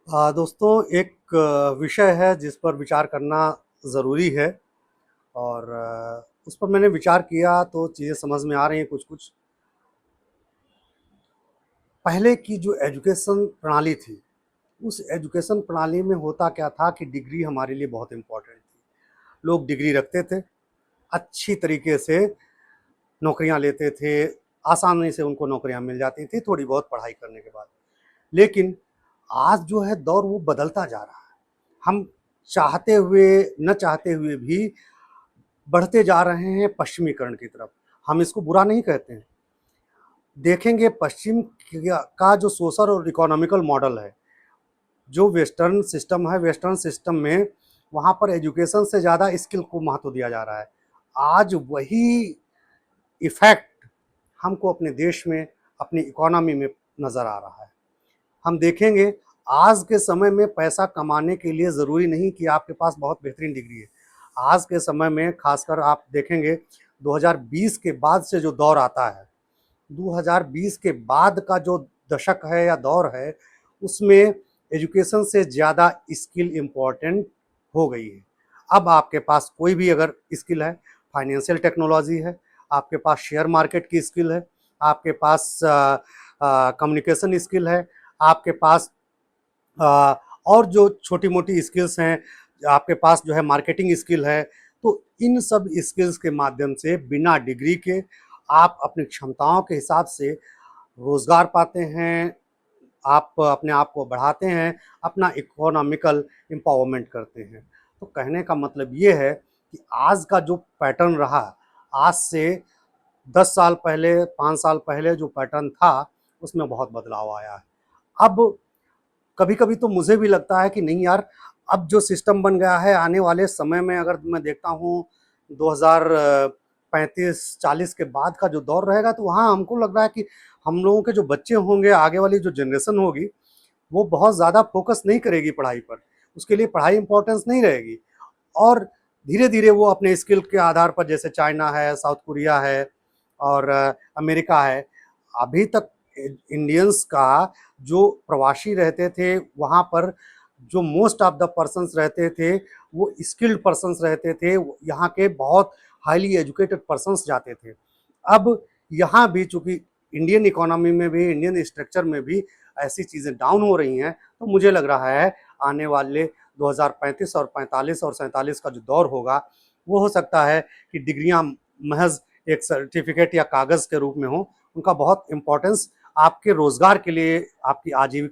दोस्तों एक विषय है जिस पर विचार करना ज़रूरी है और उस पर मैंने विचार किया तो चीज़ें समझ में आ रही हैं कुछ-कुछ। पहले की जो एजुकेशन प्रणाली थी, उस एजुकेशन प्रणाली में होता क्या था कि डिग्री हमारे लिए बहुत इम्पोर्टेंट थी। लोग डिग्री रखते थे, अच्छी तरीके से नौकरियाँ लेते थे, आसानी से उनको नौकरियाँ मिल जाती थी थोड़ी बहुत पढ़ाई करने के बाद। लेकिन आज जो है दौर वो बदलता जा रहा है। हम चाहते हुए, न चाहते हुए भी बढ़ते जा रहे हैं पश्चिमीकरण की तरफ। हम इसको बुरा नहीं कहते हैं। देखेंगे पश्चिम का जो सोशल और इकोनॉमिकल मॉडल है, जो वेस्टर्न सिस्टम में वहाँ पर एजुकेशन से ज़्यादा स्किल को महत्व दिया जा रहा है। आज वही इफ़ेक्ट हमको अपने देश में, अपनी इकोनॉमी में नज़र आ रहा है। हम देखेंगे आज के समय में पैसा कमाने के लिए ज़रूरी नहीं कि आपके पास बहुत बेहतरीन डिग्री है। आज के समय में ख़ासकर आप देखेंगे 2020 के बाद से जो दौर आता है, 2020 के बाद का जो दशक है या दौर है, उसमें एजुकेशन से ज़्यादा स्किल इम्पोर्टेंट हो गई है। अब आपके पास कोई भी अगर स्किल है, फाइनेंशियल टेक्नोलॉजी है, आपके पास शेयर मार्केट की स्किल है, आपके पास कम्युनिकेशन स्किल है, आपके पास अ, और जो छोटी-मोटी स्किल्स हैं, आपके पास जो है मार्केटिंग स्किल है, तो इन सब स्किल्स के माध्यम से बिना डिग्री के आप अपनी क्षमताओं के हिसाब से रोज़गार पाते हैं, आप अपने आप को बढ़ाते हैं, अपना इकोनॉमिकल एम्पावरमेंट करते हैं। तो कहने का मतलब ये है कि आज का जो पैटर्न रहा, आज से 10 साल पहले, 5 साल पहले जो पैटर्न था, उसमें बहुत बदलाव आया है। अब कभी-कभी तो मुझे भी लगता है कि नहीं यार, अब जो सिस्टम बन गया है, आने वाले समय में अगर मैं देखता हूँ 2035-40 के बाद का जो दौर रहेगा, तो वहाँ हमको लग रहा है कि हम लोगों के जो बच्चे होंगे, आगे वाली जो जनरेशन होगी, वो बहुत ज़्यादा फ़ोकस नहीं करेगी पढ़ाई पर। उसके लिए पढ़ाई इम्पोर्टेंस नहीं रहेगी और धीरे-धीरे वो अपने स्किल के आधार पर जैसे चाइना है, साउथ कोरिया है और अमेरिका है, अभी तक इंडियंस का जो प्रवासी रहते थे, वहाँ पर जो मोस्ट ऑफ द पर्सन्स रहते थे, वो स्किल्ड पर्सन्स रहते थे, यहाँ के बहुत हाईली एजुकेटेड पर्सन्स जाते थे। अब यहाँ भी चूँकि इंडियन इकोनॉमी में भी, इंडियन स्ट्रक्चर में भी ऐसी चीज़ें डाउन हो रही हैं, तो मुझे लग रहा है आने वाले 2035 और 45 और 47 का जो दौर होगा, वो हो सकता है कि डिग्रियाँ महज़ एक सर्टिफ़िकेट या कागज़ के रूप में हों, उनका बहुत इम्पोर्टेंस आपके रोज़गार के लिए, आपकी आजीविका